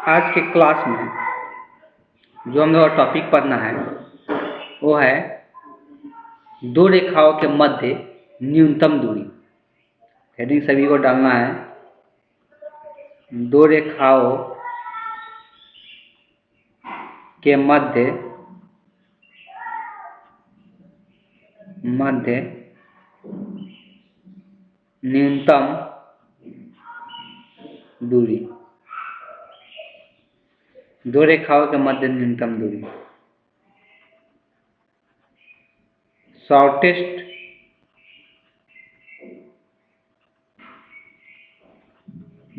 आज के क्लास में जो हम लोग का टॉपिक पढ़ना है वो है दो रेखाओं के मध्य न्यूनतम दूरी। हेडिंग सभी को डालना है। दो रेखाओं के मध्य न्यूनतम दूरी। दो रेखाओं के मध्य न्यूनतम दूरी। Shortest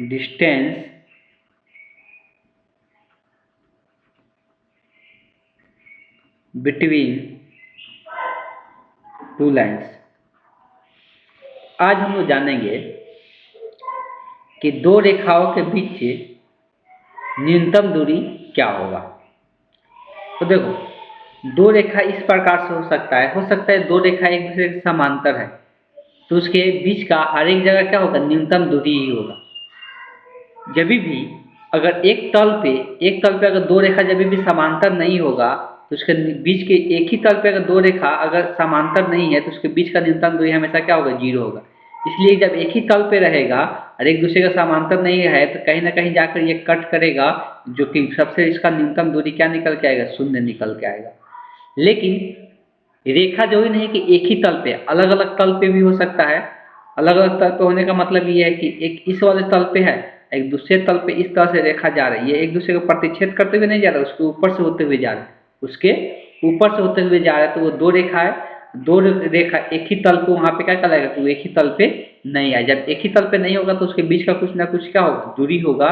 distance between two lines. आज हम लोग जानेंगे कि दो रेखाओं के बीच न्यूनतम दूरी क्या होगा। तो देखो, दो रेखा इस प्रकार से हो सकता है दो रेखा एक दूसरे के समांतर है, तो उसके बीच का हर एक जगह क्या होगा, न्यूनतम दूरी ही होगा। जब भी अगर एक तल पे अगर दो रेखा जब भी समांतर नहीं होगा तो उसके बीच के एक ही तल पे अगर दो रेखा अगर समांतर नहीं है तो उसके बीच का न्यूनतम दूरी हमेशा क्या होगा, जीरो होगा। इसलिए जब एक ही तल पे रहेगा और एक दूसरे का समांतर नहीं है तो कहीं ना कहीं जाकर ये कट करेगा, जो कि सबसे इसका न्यूनतम दूरी क्या निकल के आएगा, शून्य निकल के आएगा। लेकिन रेखा जो ही नहीं कि एक ही तल पे, अलग अलग तल पे भी हो सकता है। अलग अलग तल पे होने का मतलब ये है कि एक इस वाले तल पे है, एक दूसरे तल पे इस तरह से रेखा जा रही है, एक दूसरे को प्रतिच्छेद करते हुए नहीं जा रहा, उसके ऊपर से होते हुए जा रहा है, उसके ऊपर से होते हुए जा रहा है। तो वो दो रेखा है, दो रेखा एक ही तल को वहाँ पे क्या कहलाएगा, तो एक ही तल पे नहीं आए। जब एक ही तल पे नहीं होगा तो उसके बीच का कुछ ना कुछ क्या होगा, दूरी होगा।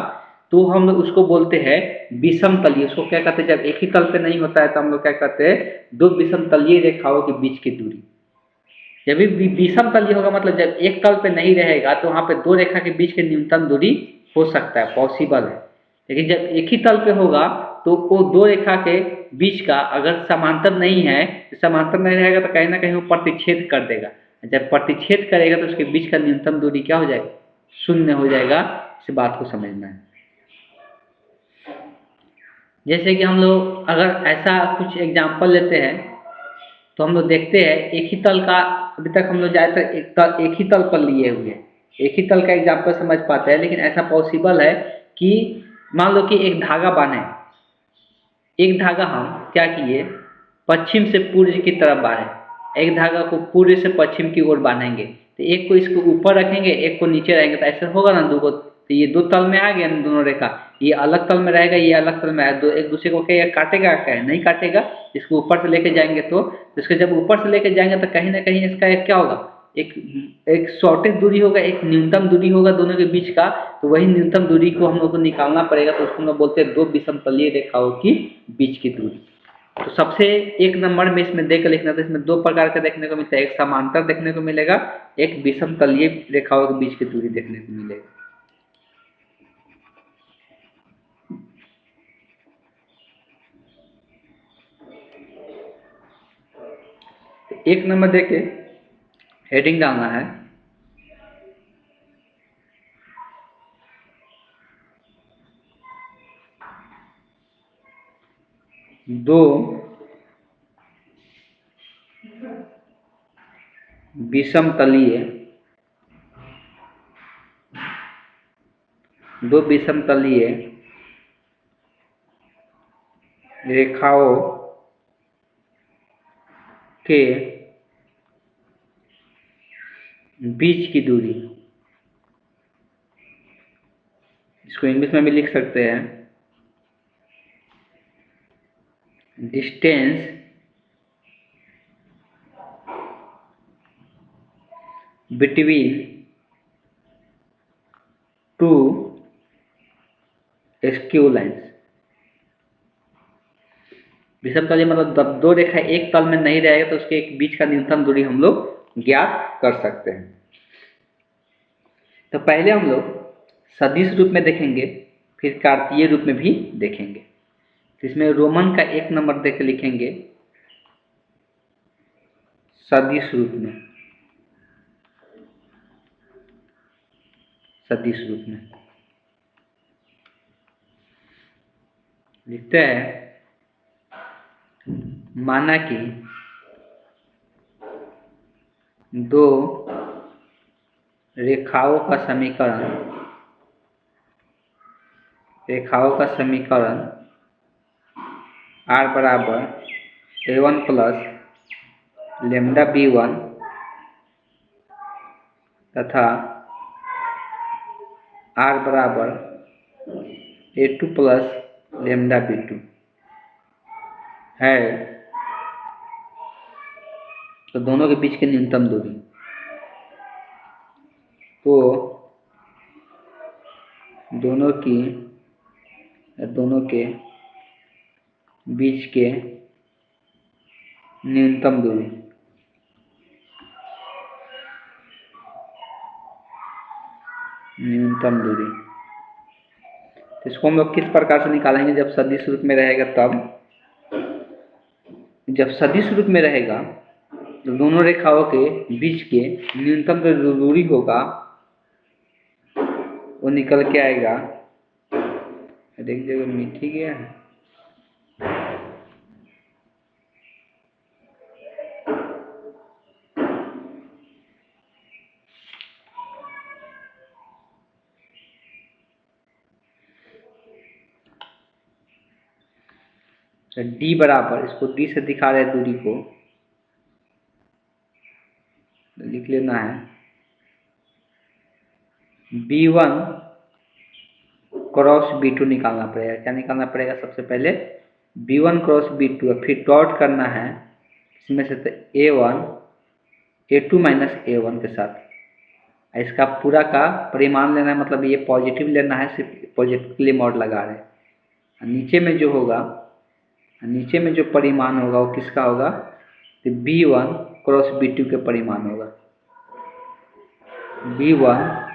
तो हम लोग उसको बोलते हैं विषम तलीय। उसको क्या कहते हैं, जब एक ही तल पे नहीं होता है तो हम लोग क्या कहते हैं, दो विषम तलीय रेखाओं के बीच की दूरी। जब भी विषम तलीय होगा मतलब जब एक तल पे नहीं रहेगा तो वहाँ पे दो रेखा के बीच की न्यूनतम दूरी हो सकता है, पॉसिबल है। लेकिन जब एक ही तल पे होगा तो वो दो रेखा के बीच का अगर समांतर नहीं है, समांतर नहीं रहेगा तो कहीं ना कहीं वो प्रतिच्छेद कर देगा। जब प्रतिच्छेद करेगा तो उसके बीच का न्यूनतम दूरी क्या हो जाएगा, शून्य हो जाएगा। इस बात को समझना है। जैसे कि हम लोग अगर ऐसा कुछ एग्जाम्पल लेते हैं तो हम लोग देखते हैं एक ही तल का, अभी तक हम लोग ज़्यादातर एक ही तल पर लिए हुए हैं, एक ही तल का एग्जाम्पल समझ पाते हैं। लेकिन ऐसा पॉसिबल है कि मान लो कि एक धागा बांधे, एक धागा हम क्या किए, पश्चिम से पूर्व की तरफ बांधे, एक धागा को पूर्व से पश्चिम की ओर बांधेंगे तो एक को इसको ऊपर रखेंगे, एक को नीचे रहेंगे, तो ऐसा होगा ना, दो को, तो ये दो तल में आ गया ना दोनों रेखा। ये अलग तल में रहेगा, ये अलग तल में आया, दो एक दूसरे को क्या काटेगा, क्या नहीं काटेगा। इसको ऊपर से लेके जाएंगे तो इसको जब ऊपर से लेके जाएंगे तो कहीं ना कहीं इसका एक क्या होगा, एक एक शॉर्टेज दूरी होगा, एक न्यूनतम दूरी होगा दोनों के बीच का। तो वही न्यूनतम दूरी को हम लोग को निकालना पड़ेगा, तो उसको हम लोग बोलते हैं दो विषमतलीय रेखाओं की बीच की दूरी। तो सबसे एक नंबर में इसमें देख लिखना, तो इसमें दो प्रकार का देखने को मिलता है, एक समांतर देखने को मिलेगा, एक विषमतलीय रेखाओं के बीच की दूरी देखने को मिलेगा। एक नंबर देके हेडिंग डालना है, दो विषमतलीय रेखाओं के बीच की दूरी। इसको इंग्लिश में भी लिख सकते हैं, distance between two skew lines. विषमतलीय मतलब जब दो रेखा एक तल में नहीं रहेगा तो उसके एक बीच का न्यूनतम दूरी हम लोग ज्ञात कर सकते हैं। तो पहले हम लोग सदिश रूप में देखेंगे, फिर कार्तीय रूप में भी देखेंगे। तो इसमें रोमन का एक नंबर देख लिखेंगे सदिश रूप में, सदिश रूप में। लिखते हैं, माना कि दो रेखाओं का समीकरण r बराबर a1 प्लस लेमडा b1 तथा r बराबर a2 प्लस लेमडा b2 है, तो दोनों के बीच की न्यूनतम दूरी, तो दोनों के बीच के न्यूनतम दूरी तो इसको हम लोग किस प्रकार से निकालेंगे? जब सदिश रूप में रहेगा तब। जब सदिश रूप में रहेगा तो दोनों रेखाओं के बीच के न्यूनतम जो दूरी होगा वो निकल के आएगा। एक जगह मीठी गया है, डी बराबर, इसको डी से दिखा रहे दूरी को, लिख लेना है B1 क्रॉस B2 निकालना पड़ेगा। क्या निकालना पड़ेगा? सबसे पहले B1 क्रॉस B2, फिर डॉट करना है इसमें से तो A2 माइनस A1 के साथ। इसका पूरा का परिमाण लेना है, मतलब ये पॉजिटिव लेना है, सिर्फ पॉजिटिव के लिए मॉड लगा रहे हैं। नीचे में जो परिमाण होगा वो किसका होगा? तो B1 क्रॉस B2 के परिमाण होगा, B1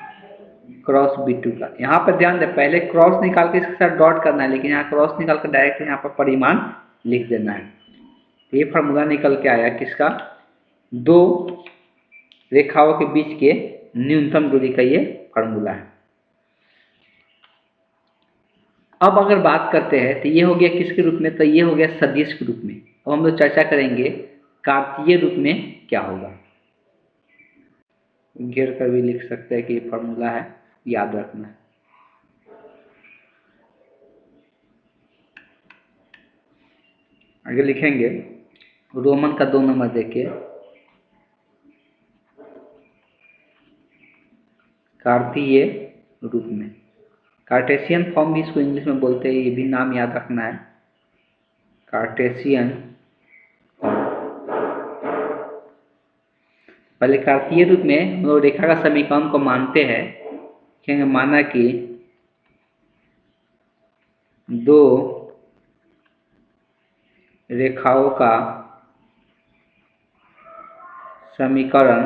क्रॉस B2 का। यहाँ पर ध्यान दें, पहले क्रॉस निकाल के इसके साथ डॉट करना है, लेकिन यहाँ क्रॉस निकाल कर डायरेक्ट यहाँ पर परिमाण लिख देना है। तो ये फार्मूला निकल के आया किसका? दो रेखाओं के बीच के न्यूनतम दूरी का ये फार्मूला है। अब अगर बात करते हैं तो ये हो गया किसके रूप में? तो ये हो गया सदिश के रूप में। अब हम लोग चर्चा करेंगे कार्तीय रूप में क्या होगा। घेर कर भी लिख सकते हैं कि ये फार्मूला है, याद रखना है। आगे लिखेंगे रोमन का 2 नंबर देखिए, कार्तीय रूप में। कार्टेशियन फॉर्म भी इसको इंग्लिश में बोलते हैं, ये भी नाम याद रखना है, कार्टेशियन फॉर्म। पहले कार्तीय रूप में हम लोग रेखा का समीकरण को मानते हैं, कहेंगे माना कि दो रेखाओं का समीकरण,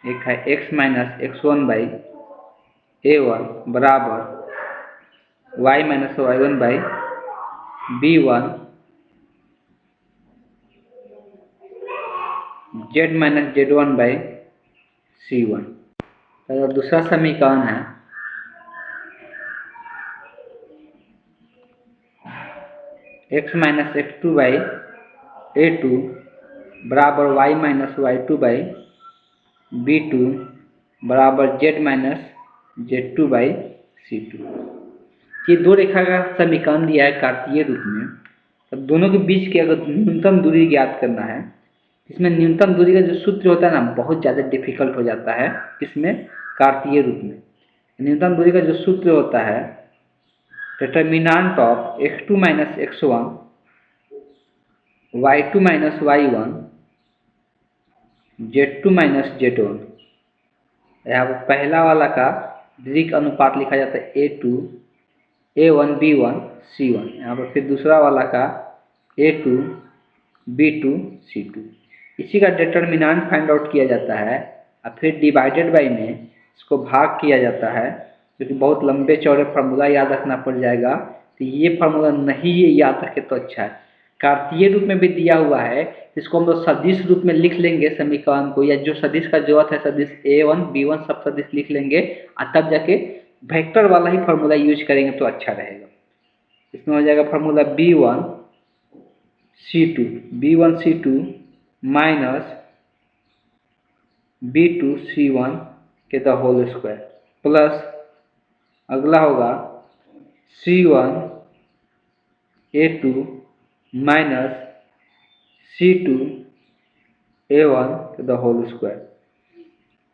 एक है x minus x1 by a1 बराबर y minus y1 by b1 z minus z1 by c1। तो दूसरा समीकरण है x minus x2 by a2 बराबर y minus y2 by b2 बराबर z minus z2 by c2। ये दो रेखा का समीकरण दिया है कार्तीय रूप में। अब दोनों के बीच की अगर न्यूनतम दूरी ज्ञात करना है, इसमें न्यूनतम दूरी का जो सूत्र होता है ना, बहुत ज़्यादा डिफिकल्ट हो जाता है इसमें कार्तीय रूप में। न्यूनतम दूरी का जो सूत्र होता है, determinant of x2 minus x1 y2 minus y1 z2 minus z1। यहाँ पर पहला वाला का दीर्घ अनुपात लिखा जाता है A2 A1 B1 C1। यहाँ पर फिर दूसरा वाला का A2 B2 C2। इसी का डिटर्मिनेंट फाइंड आउट किया जाता है और फिर डिवाइडेड बाई में इसको भाग किया जाता है, क्योंकि बहुत लंबे चौड़े फार्मूला याद रखना पड़ जाएगा। तो ये फार्मूला नहीं ये याद रखे तो अच्छा है। कार्तीय रूप में भी दिया हुआ है, इसको हम लोग सदिश रूप में लिख लेंगे समीकरण को, या जो सदिश का जरूरत है, सदिश A1 B1 सब सदिश लिख लेंगे और तब जाके वेक्टर वाला ही फार्मूला यूज करेंगे तो अच्छा रहेगा। इसमें हो जाएगा formula B1 C2 minus B2 C1 के द होल स्क्वायर प्लस अगला होगा C1 A2 minus C2 A1 के the whole square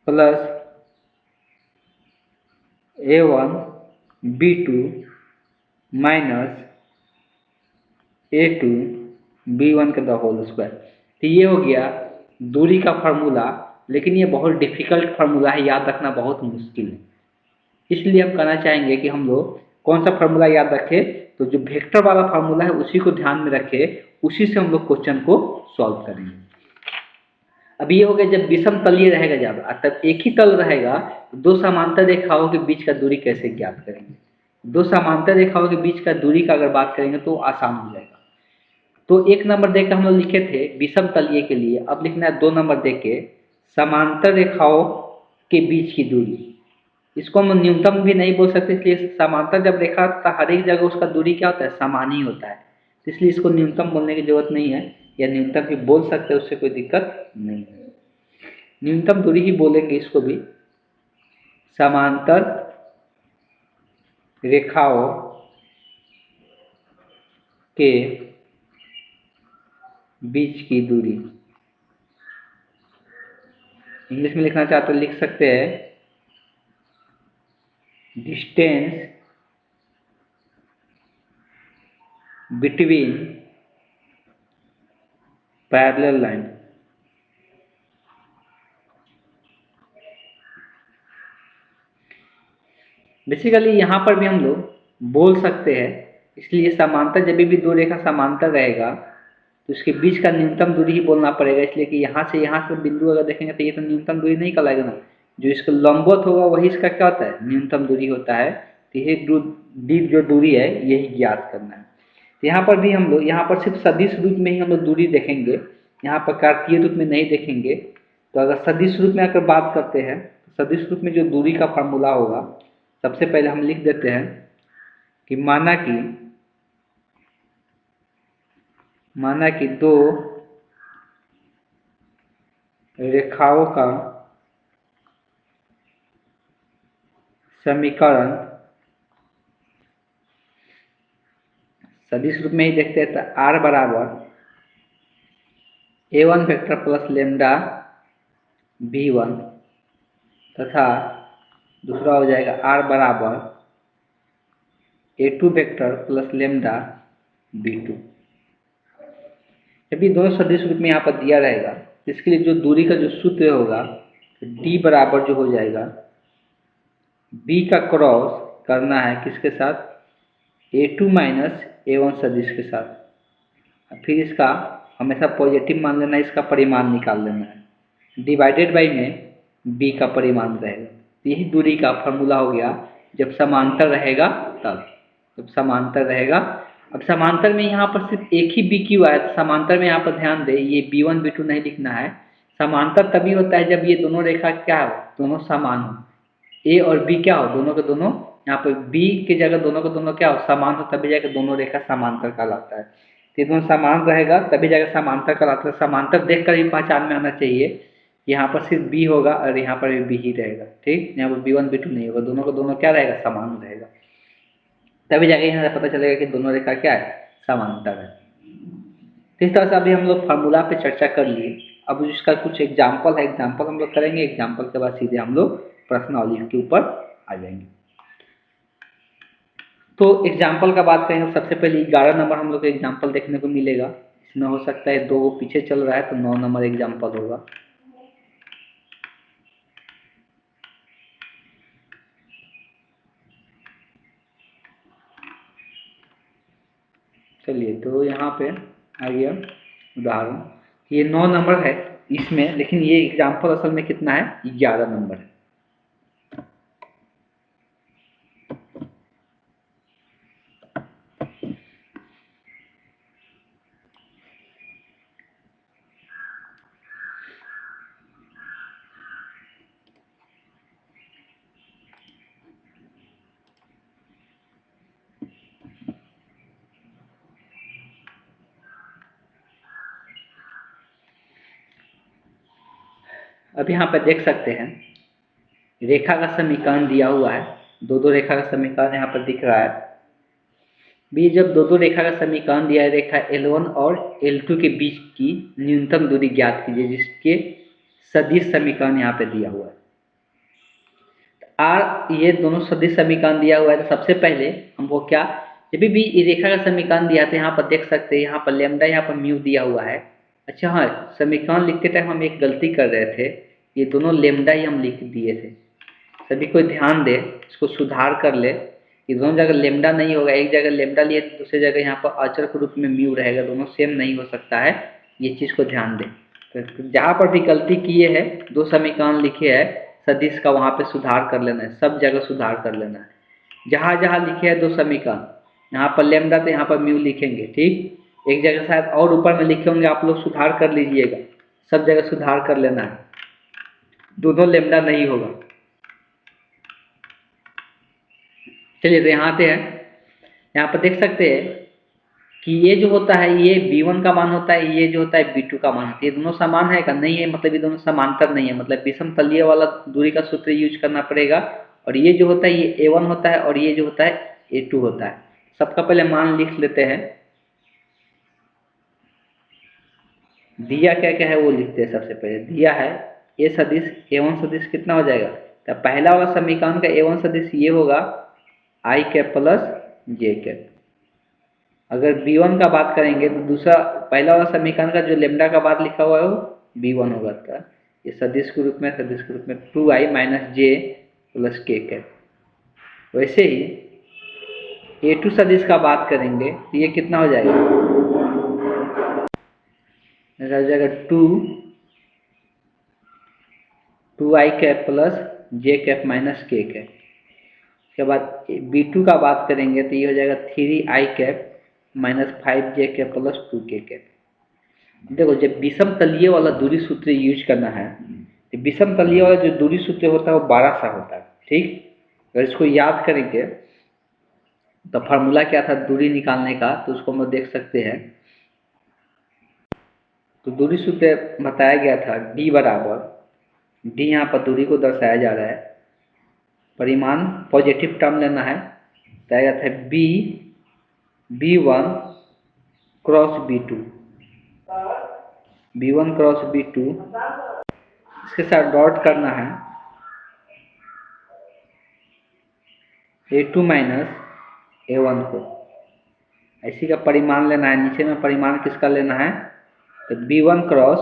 plus A1 B2 minus A2 B1 के द होल स्क्वायर। तो ये हो गया दूरी का फार्मूला, लेकिन ये बहुत डिफिकल्ट फार्मूला है, याद रखना बहुत मुश्किल है। इसलिए हम कहना चाहेंगे कि हम लोग कौन सा फार्मूला याद रखें, तो जो वेक्टर वाला फार्मूला है उसी को ध्यान में रखें, उसी से हम लोग क्वेश्चन को सॉल्व करेंगे। अब ये हो गया जब विषम तलीय रहेगा, जब तब एक ही तल रहेगा तो दो समांतर रेखाओं के बीच का दूरी कैसे ज्ञात करेंगे। दो समांतर रेखाओं के बीच का दूरी का अगर बात करेंगे तो आसान हो जाएगा। तो एक नंबर देकर हम लोग लिखे थे विषम तलीय के लिए, अब लिखना है 2 नंबर देके समांतर रेखाओं के बीच की दूरी। इसको हम न्यूनतम भी नहीं बोल सकते, इसलिए समांतर जब रेखा होता है हर एक जगह उसका दूरी क्या होता है, समान ही होता है, इसलिए इसको न्यूनतम बोलने की जरूरत नहीं है, या न्यूनतम भी बोल सकते हैं, उससे कोई दिक्कत नहीं है। न्यूनतम दूरी ही बोलेंगे इसको भी। समांतर रेखाओं के बीच की दूरी, इंग्लिश में लिखना चाहते तो लिख सकते हैं distance between parallel line. Basically यहाँ पर भी हम लोग बोल सकते हैं, इसलिए समांतर जब भी दो रेखा समांतर रहेगा तो इसके बीच का न्यूनतम दूरी ही बोलना पड़ेगा, इसलिए कि यहाँ से बिंदु अगर देखेंगे तो ये तो न्यूनतम दूरी नहीं कहलाएगा ना, जो इसका लंबवत होगा वही इसका क्या होता है, न्यूनतम दूरी होता है। तो ये डी जो दूरी है यही ज्ञात करना है। तो यहाँ पर भी हम लोग यहाँ पर सिर्फ सदिश रूप में ही हम लोग दूरी देखेंगे, यहाँ पर कार्तीय रूप में नहीं देखेंगे। तो अगर सदिश रूप में अगर बात करते हैं तो सदिश रूप में जो दूरी का फार्मूला होगा, सबसे पहले हम लिख देते हैं कि माना कि दो रेखाओं का समीकरण सदिश रूप में ही देखते हैं, तो r बराबर A1 vector plus lambda B1 तथा दूसरा हो जाएगा r बराबर A2 vector plus lambda B2। जब ये दोनों सदिश रूप में यहाँ पर दिया रहेगा, इसके लिए जो दूरी का जो सूत्र होगा d बराबर जो हो जाएगा b का क्रॉस करना है किसके साथ, A2 माइनस A1 सदिश के साथ। फिर इसका हमेशा पॉजिटिव मान लेना है, इसका परिमाण निकाल लेना है, डिवाइडेड बाई में b का परिमाण रहेगा। यही दूरी का फार्मूला हो गया जब समांतर रहेगा तब, जब समांतर रहेगा। अब समांतर में यहाँ पर सिर्फ एक ही बी क्यू आया, तो समांतर में यहाँ पर ध्यान दे ये B1 B2 नहीं लिखना है। समांतर तभी होता है जब ये दोनों रेखा क्या हो, दोनों समान हो, ए और बी क्या हो, दोनों के दोनों, यहाँ पर बी की जगह दोनों के दोनों क्या हो, समान हो, तभी जाकर दोनों रेखा समांतर कहलाता है। तो ये दोनों समान रहेगा तभी जाकर समांतर कहलाता है। समांतर देखकर ही पहचान में आना चाहिए, यहाँ पर सिर्फ बी होगा और यहाँ पर भी बी ही रहेगा, ठीक, यहाँ पर B1 B2 नहीं होगा, दोनों का दोनों क्या रहेगा, समान रहेगा, तभी जाके यहाँ पता चलेगा कि दोनों रेखा क्या है, समांतर है। तो इस तरह से अभी हम लोग फार्मूला पे चर्चा कर लिए। अब इसका कुछ एग्जाम्पल है, एग्जाम्पल हम लोग करेंगे, एग्जाम्पल के बाद सीधे हम लोग प्रश्नावली के ऊपर आ जाएंगे। तो एग्जाम्पल का बात करेंगे, सबसे पहले 11 नंबर हम लोग को एग्जाम्पल देखने को मिलेगा। इसमें हो सकता है 2 पीछे चल रहा है तो 9 नंबर एग्जाम्पल होगा। चलिए, तो यहाँ पे आ गया उदाहरण, ये 9 नंबर है इसमें, लेकिन ये एग्जाम्पल असल में कितना है, 11 नंबर है। अब यहाँ पर देख सकते हैं रेखा का समीकरण दिया हुआ है, दो रेखा का समीकरण यहाँ पर दिख रहा है। भी जब दो रेखा का समीकरण दिया है, रेखा L1 और L2 के बीच की न्यूनतम दूरी ज्ञात कीजिए, जिसके सदिश समीकरण यहाँ पे दिया हुआ है। ये दोनों सदिश समीकरण दिया हुआ है, तो सबसे पहले हमको क्या, जब भी रेखा का समीकरण दिया तो यहाँ पर देख सकते हैं, यहाँ पर लेमडा, यहाँ पर म्यू दिया हुआ है। अच्छा हाँ, समीकरण लिखते टाइम हम एक गलती कर रहे थे, ये दोनों लेमडा ही हम लिख दिए थे। सभी कोई ध्यान दे, इसको सुधार कर ले। ये दोनों जगह लेमडा नहीं होगा, एक जगह लेमडा लिए दूसरी जगह यहाँ पर अचर के रूप में म्यू रहेगा, दोनों सेम नहीं हो सकता है, ये चीज़ को ध्यान दे। तो जहाँ पर भी गलती किए हैं, दो समीकरण लिखे हैं सदिश का, वहाँ पे सुधार कर लेना है, सब जगह सुधार कर लेना है। जहाँ जहाँ लिखे हैं दो समीकरण, यहाँ पर लेमडा तो यहाँ पर म्यू लिखेंगे, ठीक। एक जगह शायद और ऊपर में लिखे होंगे, आप लोग सुधार कर लीजिएगा, सब जगह सुधार कर लेना है, दोनों लेमडा नहीं होगा। चलिए तो यहाँ पे है, यहाँ पर देख सकते हैं कि ये जो होता है ये B1 का मान होता है, ये जो होता है B2 का मान होता है। ये दोनों समान है का नहीं है, मतलब ये दोनों समांतर नहीं है, मतलब विषम तलीय वाला दूरी का सूत्र यूज करना पड़ेगा। और ये जो होता है ये A1 होता है और ये जो होता है A2 होता है। सबका पहले मान लिख लेते हैं, दिया क्या क्या है वो लिखते हैं। सबसे पहले दिया है A सदिश A1 सदिश कितना हो जाएगा, तो पहला वाला समीकरण का A1 सदिश ये होगा I cap plus J cap. अगर B1 का बात करेंगे तो दूसरा पहला वाला समीकरण का जो लेमडा का बात लिखा हुआ है वो B1 होगा। था ये सदिश के रूप में 2I minus J plus K cap. वैसे ही A2 सदिश का बात करेंगे तो ये कितना हो जाएगा, हो जाएगा 2I cap plus J cap minus K cap. उसके बाद B2 का बात करेंगे तो ये हो जाएगा 3I cap minus 5J cap plus 2K cap. देखो जब विषम तलीय वाला दूरी सूत्र यूज करना है, तो विषम तलीय वाला जो दूरी सूत्र होता है वो 12 सा होता है, ठीक। अगर इसको याद करेंगे तो फार्मूला क्या था दूरी निकालने का, तो उसको हम देख सकते हैं। तो दूरी सूत्र बताया गया था D बराबर, D यहाँ पर दूरी को दर्शाया जा रहा है, परिमाण पॉजिटिव टर्म लेना है, बताया गया था B1 cross B1 cross B2, इसके साथ डॉट करना है A2 माइनस A1 को, इसी का परिमाण लेना है। नीचे में परिमाण किसका लेना है, तो B1 क्रॉस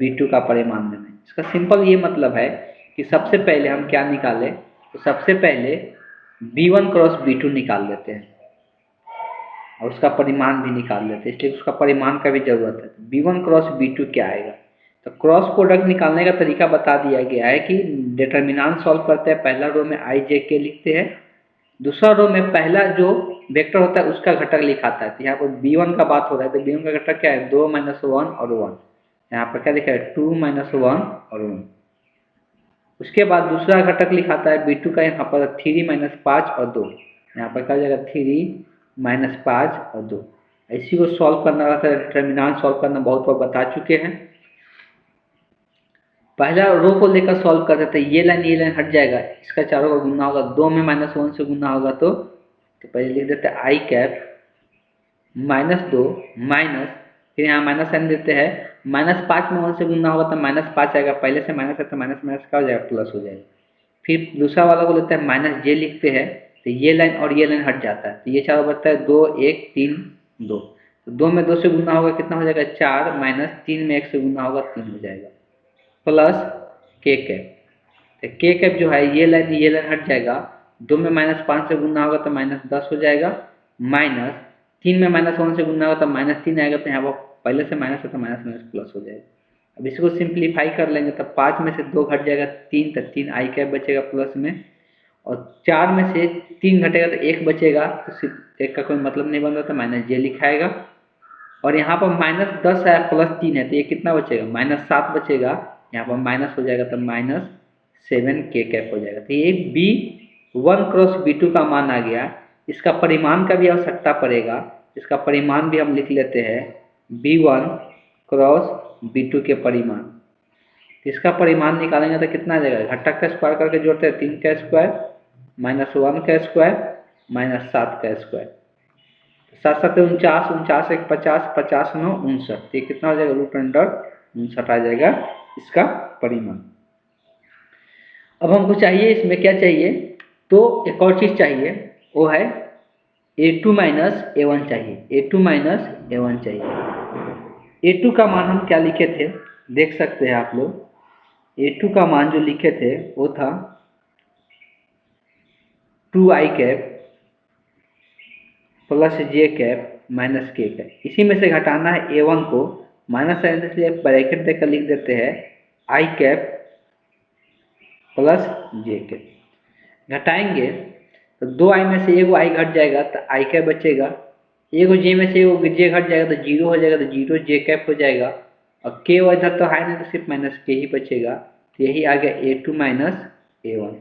B2 का परिमाण लेना है। इसका सिंपल ये मतलब है कि सबसे पहले हम क्या निकालें, तो सबसे पहले B1 क्रॉस B2 निकाल लेते हैं और उसका परिमाण भी निकाल लेते हैं, इसलिए उसका परिमाण का भी जरूरत है। B1 क्रॉस B2 क्या आएगा, तो क्रॉस प्रोडक्ट निकालने का तरीका बता दिया गया है कि डिटर्मिनेंट सॉल्व करते हैं, पहला रो में I J K लिखते हैं, दूसरा रो में पहला जो वेक्टर होता है उसका घटक लिखाता है। तो यहाँ पर B1 का बात हो रहा है, तो B1 का घटक क्या है, 2 माइनस 1 और 1, यहाँ पर क्या लिखा है 2 माइनस 1 और 1। उसके बाद दूसरा घटक लिखाता है B2 का, यहाँ पर 3 माइनस 5 और 2, यहाँ पर क्या हो जाएगा 3 माइनस 5 और 2। इसी को सॉल्व करना रहता है, डिटर्मिनेंट सॉल्व करना बहुत बार बता चुके हैं। पहला रो को लेकर सॉल्व कर देते हैं, ये लाइन हट जाएगा, इसका चारों का गुना होगा, 2 में माइनस 1 से गुना होगा, तो पहले लिख देते हैं I कैप माइनस 2 माइनस, फिर यहाँ माइनस साइन देते हैं, माइनस 5 में 1 से गुना होगा तो माइनस 5 आएगा, पहले से माइनस है तो माइनस माइनस का हो जाएगा प्लस हो जाएगा। फिर दूसरा वाला को लेते हैं माइनस J लिखते हैं, तो ये लाइन और ये लाइन हट जाता है, तो ये चारों बचता है 2 1 3 2, तो 2 में 2 से गुना होगा कितना हो जाएगा 4, माइनस 3 में 1 से गुना होगा 3 हो जाएगा, प्लस K कैप। तो K कैप जो है ये लाइन हट जाएगा, 2 में माइनस 5 से गुना होगा तो माइनस 10 हो जाएगा, माइनस 3 में माइनस 1 से गुना होगा तो माइनस 3 आएगा, तो यहाँ पर पहले से माइनस है तो माइनस माइनस प्लस हो जाएगा। अब इसको सिंप्लीफाई कर लेंगे तो 5 में से 2 घट जाएगा 3, तो 3 I कैप बचेगा प्लस में, और 4 में से 3 घटेगा तो 1 बचेगा, तो सिर्फ 1 का कोई मतलब नहीं बन रहा, तो माइनस J लिखाएगा। और यहाँ पर माइनस 10 है प्लस 3 है, तो ये कितना बचेगा माइनस 7 बचेगा, यहाँ पर माइनस हो जाएगा तो माइनस 7 K कैप हो जाएगा। तो ये B1 क्रॉस B2 का मान आ गया। इसका परिमाण का भी आवश्यकता पड़ेगा, इसका परिमाण भी हम लिख लेते हैं, B1 क्रॉस B2 के परिमाण। तो इसका परिमाण निकालेंगे तो कितना आ जाएगा, घटक का स्क्वायर करके जोड़ते हैं, 3 का स्क्वायर माइनस 1 का स्क्वायर माइनस 7 का स्क्वायर, 7 7 49, 49 1 50, 50 9 59, तो ये कितना हो जाएगा, √59 आ जाएगा इसका परिमाण। अब हमको चाहिए इसमें क्या चाहिए, तो एक और चीज़ चाहिए, वो है a2 माइनस a1 चाहिए, a2 माइनस a1 चाहिए। a2 का मान हम क्या लिखे थे, देख सकते हैं आप लोग, a2 का मान जो लिखे थे वो था 2i कैप प्लस जे कैप माइनस के कैप। इसी में से घटाना है a1 को, माइनस साइन से ब्रैकेट देकर लिख देते हैं i cap plus J cap. घटाएंगे तो 2i में से एगो i घट जाएगा तो i कैप बचेगा, एगो जे में से एगो जे घट जाएगा तो 0 हो जाएगा, तो 0 जे कैप हो जाएगा, और के इधर तो है नहीं तो सिर्फ माइनस के ही बचेगा, तो यही आ गया a2 माइनस a1।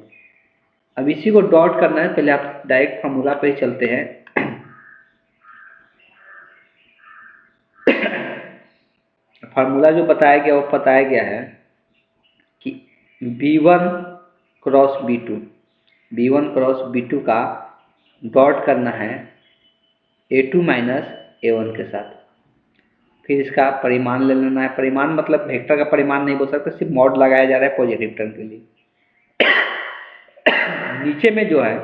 अब इसी को डॉट करना है, पहले आप डायरेक्ट फार्मूला पे ही चलते हैं। फार्मूला जो बताया गया वो बताया गया है कि b1 क्रॉस b2 का डॉट करना है a2 माइनस a1 के साथ, फिर इसका परिमाण ले लेना है। परिमाण मतलब वेक्टर का परिमाण नहीं बोल सकते, सिर्फ मॉड लगाया जा रहा है पॉजिटिव टर्म के लिए। नीचे में जो है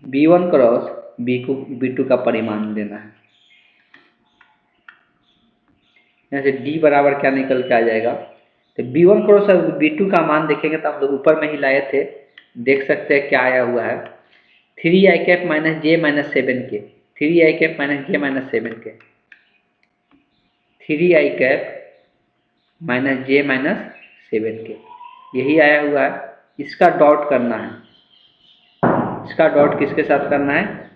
b1 क्रॉस b2 का परिमाण देना है। यहाँ से d बराबर क्या निकल के आ जाएगा, तो b1 क्रॉस b2 का मान देखेंगे तो हम लोग ऊपर में ही लाए थे, देख सकते हैं क्या आया हुआ है, 3i कैप माइनस जे माइनस 7 के, 3i कैप माइनस जे माइनस 7 के, 3i कैप माइनस जे माइनस 7 के, यही आया हुआ है। इसका डॉट करना है, इसका डॉट किसके साथ करना है,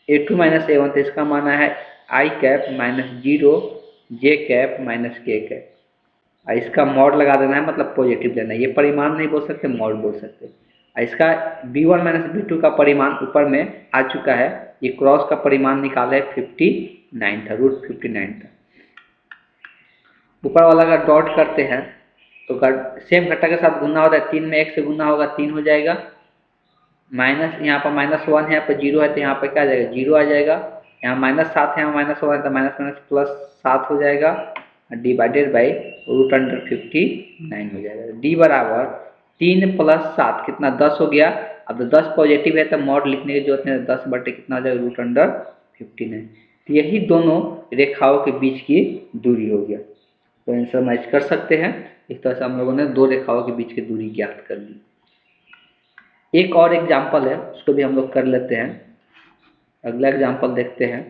a2 माइनस a1, तो इसका माना है i cap minus 0 J cap minus के कैप, और इसका मॉड लगा देना है, मतलब पॉजिटिव लेना है। ये परिमाण नहीं बोल सकते, मॉड बोल सकते। और इसका b1 माइनस b2 का परिमाण ऊपर में आ चुका है, ये क्रॉस का परिमाण निकाला है 59 था, √59 था। ऊपर वाला का डॉट करते हैं तो सेम घटक के साथ गुना होता है, 3 में 1 से गुना होगा 3 हो जाएगा, माइनस यहाँ पर -1 है, यहाँ पर 0 है तो यहाँ पर क्या आ जाएगा, 0 आ जाएगा, यहाँ -7 है, यहाँ -1 है तो माइनस माइनस प्लस 7 हो जाएगा, डिवाइडेड बाई √59 हो जाएगा। डी बराबर 3 प्लस 7 कितना, 10 हो गया। अब तो 10 पॉजिटिव है तो मॉड लिखने की जरूरत नहीं, 10 बटे कितना हो जाएगा, √59। तो यही दोनों रेखाओं के बीच की दूरी हो गया। तो आंसर मैच कर सकते हैं। इस तरह से हम लोगों ने दो रेखाओं के बीच की दूरी ज्ञात कर ली। एक और एग्जाम्पल है, उसको भी हम लोग कर लेते हैं। अगला एग्जाम्पल देखते हैं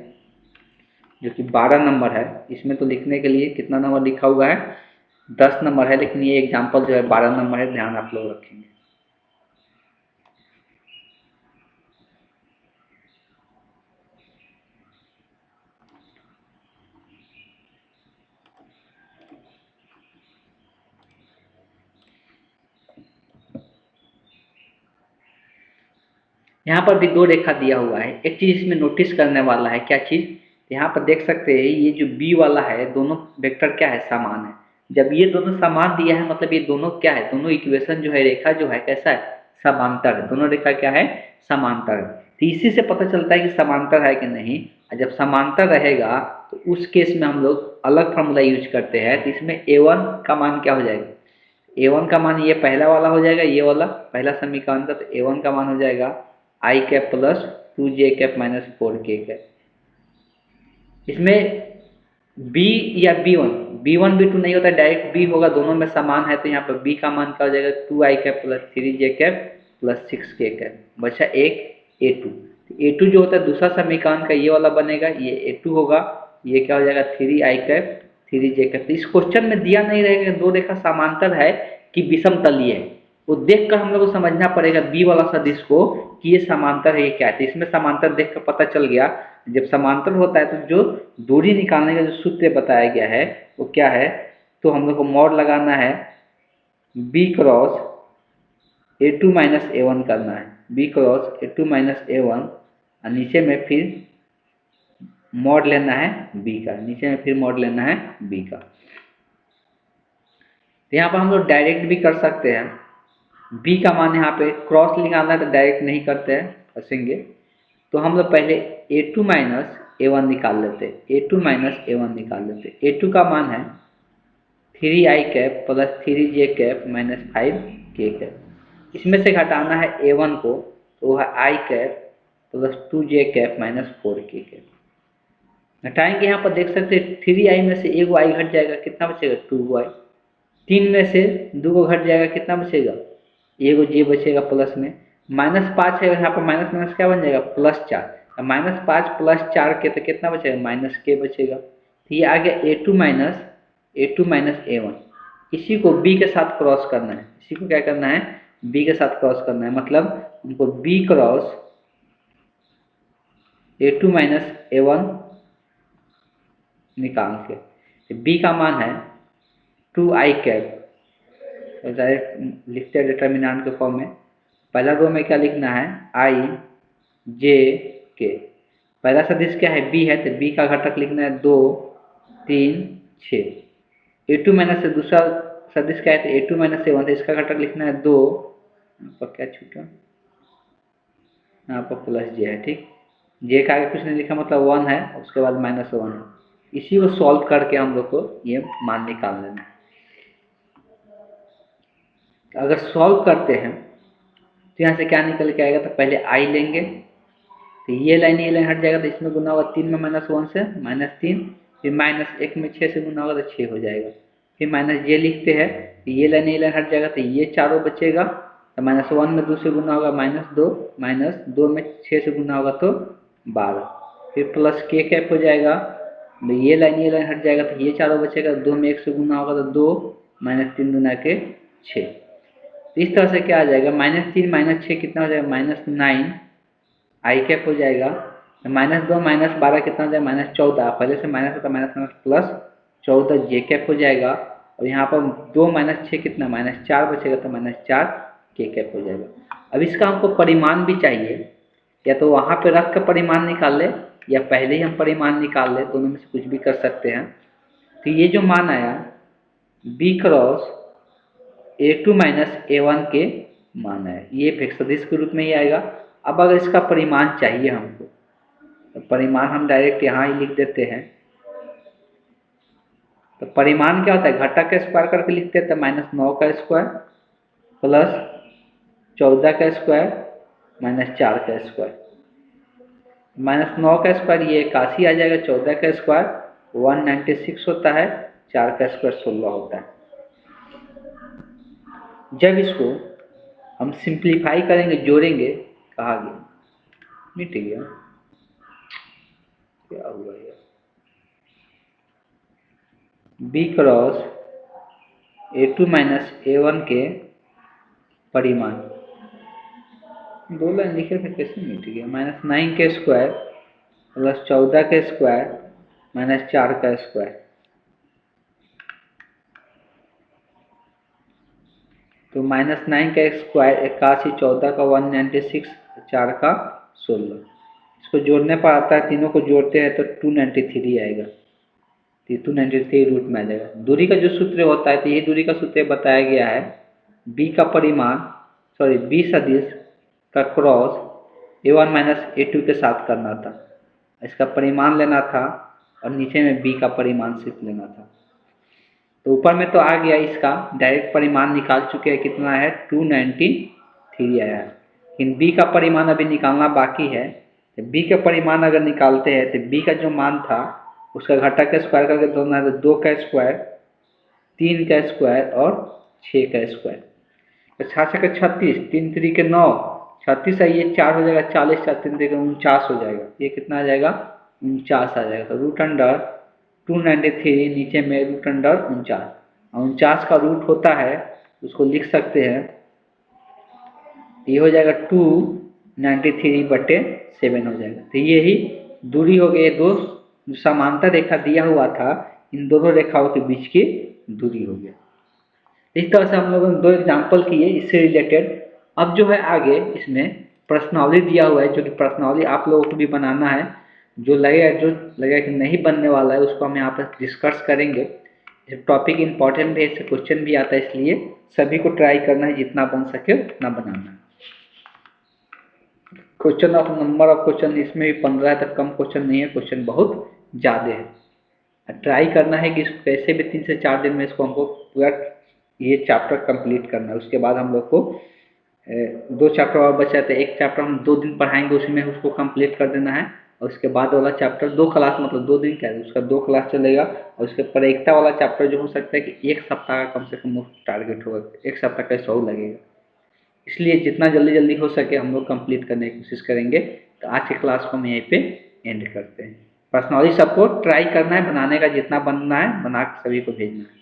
जो कि 12 नंबर है। इसमें तो लिखने के लिए कितना नंबर लिखा हुआ है, 10 नंबर है, लेकिन ये एग्जाम्पल जो है 12 नंबर है, ध्यान आप लोग रखेंगे। यहाँ पर भी दो रेखा दिया हुआ है। एक चीज इसमें नोटिस करने वाला है, क्या चीज, यहाँ पर देख सकते हैं ये जो बी वाला है, दोनों वेक्टर क्या है, समान है। जब ये दोनों समान दिया है मतलब ये दोनों क्या है, दोनों इक्वेशन जो है, रेखा जो है कैसा है, समांतर है। दोनों रेखा क्या है, समांतर है। तो इसी से पता चलता है कि समांतर है कि नहीं। जब समांतर रहेगा तो उस केस में हम लोग अलग फॉर्मूला यूज करते हैं। तो इसमें a1 का मान क्या हो जाएगा, a1 का मान ये पहला वाला हो जाएगा, ये वाला पहला समीकरण का। तो a1 का मान हो जाएगा i cap plus 2j cap minus 4k cap. इसमें b या b1 b2 नहीं होता, डायरेक्ट b होगा, दोनों में समान है। तो यहाँ पर b का मान क्या हो जाएगा, 2i cap plus 3j cap plus 6k cap. बचा एक a2। a2 जो होता है दूसरा समीकरण का ये वाला बनेगा, ये a2 होगा, ये क्या हो जाएगा 3i कैप 3j कैप। तो इस क्वेश्चन में दिया नहीं रहेगा दो रेखा समांतर है कि विषम तलीय है, वो देखकर हम लोग को समझना पड़ेगा बी वाला सदिश को कि ये समांतर है, ये क्या है। तो इसमें समांतर देखकर पता चल गया। जब समांतर होता है तो जो दूरी निकालने का जो सूत्र बताया गया है वो क्या है, तो हम लोग को मॉड लगाना है b cross a2 minus a1 करना है, b cross a2 minus a1, और नीचे में फिर मॉड लेना है b का, नीचे में फिर मॉड लेना है b का। तो यहाँ पर हम लोग डायरेक्ट भी कर सकते हैं। बी का मान यहाँ पे क्रॉस निकालना है तो डायरेक्ट नहीं करते हैं, फंसेंगे। तो हम लोग पहले a2 माइनस a1 निकाल लेते हैं, a2 माइनस a1 निकाल लेते हैं। a2 का मान है 3i cap plus 3j cap minus 5k cap. इसमें से घटाना है a1 को, तो वह i cap plus 2j cap minus 4k cap. घटाएंगे, यहाँ पर देख सकते हैं 3i में से एगो i घट जाएगा, कितना बचेगा 2i। 3 में से 2 को घट जाएगा, कितना बचेगा एगो j बचेगा प्लस में। -5 है, यहाँ पर माइनस माइनस क्या बन जाएगा +4। -5 प्लस 4 के तो कितना बचेगा -k बचेगा। तो ये आ गया a2 माइनस a1। इसी को b के साथ क्रॉस करना है, इसी को क्या करना है b के साथ क्रॉस करना है, मतलब हमको b cross a2 minus a1 निकाल के b का मान है 2i कैप, डायरेक्ट लिखते हैं डिटर्मिनेंट के फॉर्म में। पहला रो में क्या लिखना है i j k। पहला सदिश क्या है b है, तो b का घटक लिखना है 2 3 6। a2 माइनस से दूसरा सदिश क्या है, तो a2 माइनस a1, तो इसका घटक लिखना है 2, यहाँ पर क्या छूटा, यहाँ पर प्लस j है, ठीक। j का आगे कुछ नहीं लिखा, मतलब 1 है, उसके बाद -1 है। इसी को सॉल्व करके हम लोग को ये मान निकाल लेना है। अगर सॉल्व करते हैं तो यहाँ से क्या निकल के आएगा, तो पहले i लेंगे, तो ये लाइन हट जाएगा, तो इसमें गुना होगा 3 में -1 से -3, फिर -1 में 6 से गुना होगा तो 6 हो जाएगा। फिर -j लिखते हैं, तो ये लाइन हट जाएगा, तो ये चारों बचेगा, तो -1 में 2 से गुना होगा -2 में 6 से गुना होगा तो 12, फिर प्लस k कैप हो जाएगा, ये लाइन हट जाएगा, तो ये चारों बचेगा, 2 में 1 से गुना होगा तो 2, -3 गुना के 6। तो इस तरह से क्या आ जाएगा -3 -6 कितना हो जाएगा -9 i कैप हो जाएगा। -2 -12 कितना हो जाएगा -14, पहले से माइनस होता माइनस प्लस 14 j कैप हो जाएगा। और यहाँ पर 2 -6 कितना -4 बचेगा, तो -4 k कैप हो जाएगा। अब इसका हमको परिमाण भी चाहिए, या तो वहाँ पे रख कर परिमाण निकाल ले, या पहले ही हम परिमाण निकाल ले, दोनों में से कुछ भी कर सकते हैं। तो ये जो मान आया b cross a2 minus a1 के मान है, ये एक सदिश के रूप में ही आएगा। अब अगर इसका परिमाण चाहिए हमको, तो परिमाण हम डायरेक्ट यहाँ ही लिख देते हैं। तो परिमाण क्या होता है, घटक का स्क्वायर करके लिखते हैं, तो -9 का स्क्वायर प्लस 14 का स्क्वायर -4 का स्क्वायर। -9 का स्क्वायर ये 81 आ जाएगा, 14 का स्क्वायर 196 होता है, 4 का स्क्वायर 16 होता है। जब इसको हम सिंप्लीफाई करेंगे, जोड़ेंगे, कहा गया मिट गया, क्या हुआ यार, b cross a2 minus a1 के परिमाण, 2 लाइन लिखे थे, कैसे मिट गया, -9 के स्क्वायर प्लस 14 के स्क्वायर -4 का स्क्वायर। तो -9 का स्क्वायर 81, 14 का 196, 4 का 16। इसको जोड़ने पर आता है, तीनों को जोड़ते हैं तो 293 आएगा, 293 रूट में आ जाएगा। दूरी का जो सूत्र होता है, तो ये दूरी का सूत्र बताया गया है, b का परिमाण b सदिश का क्रॉस a1 माइनस a2 के साथ करना था, इसका परिमाण लेना था, और नीचे में b का परिमाण सिर्फ लेना था। तो ऊपर में तो आ गया, इसका डायरेक्ट परिमाण निकाल चुके हैं, कितना है 293 आया है, लेकिन b का परिमाण अभी निकालना बाकी है। तो b का परिमाण अगर निकालते हैं, तो b का जो मान था उसका घटक का स्क्वायर करके दोनों है, तो 2 का स्क्वायर 3 का स्क्वायर और 6 का स्क्वायर, तो 6 का 36, 3 3 के 9, 36 है, ये 4 हो जाएगा 40, 4 3 3 49 हो जाएगा, ये कितना आ जाएगा 49 आ जाएगा। तो रूट अंडर 293, नीचे में रूट अंडर 49, 49 का रूट होता है, उसको लिख सकते हैं, ये हो जाएगा 293/7 हो जाएगा। तो यही दूरी हो गई, दो जो समांतर रेखा दिया हुआ था, इन दोनों रेखाओं के बीच की दूरी हो गया। इस तरह से हम लोगों ने 2 एग्जाम्पल किए इससे रिलेटेड। अब जो है आगे इसमें प्रश्नावली दिया हुआ है, जो कि प्रश्नावली आप लोगों को भी बनाना है, जो लगेगा कि नहीं बनने वाला है उसको हम यहाँ पर डिस्कस करेंगे। टॉपिक इम्पॉर्टेंट है, इससे क्वेश्चन भी आता है, इसलिए सभी को ट्राई करना है, जितना बन सके उतना बनाना। Question of number of question इसमें भी 15 तक कम क्वेश्चन नहीं है, क्वेश्चन बहुत ज़्यादा है। ट्राई करना है कि इसको कैसे भी 3 से 4 दिन में इसको हमको पूरा ये चैप्टर कंप्लीट करना है। उसके बाद हम लोग को 2 चैप्टर और बचा था, एक चैप्टर हम 2 दिन पढ़ाएंगे, उसमें उसको कंप्लीट कर देना है। और उसके बाद वाला चैप्टर 2 क्लास, मतलब 2 दिन क्या है, उसका 2 क्लास चलेगा। और उसके पर एकता वाला चैप्टर जो हो सकता है कि 1 सप्ताह का कम से कम टारगेट होगा, 1 सप्ताह का 100 लगेगा। इसलिए जितना जल्दी जल्दी हो सके हम लोग कंप्लीट करने की कोशिश करेंगे। तो आज के क्लास को हम यहीं पे एंड करते हैं। पर्सनली सबको ट्राई करना है, बनाने का जितना बनना है बना के सभी को भेजना है।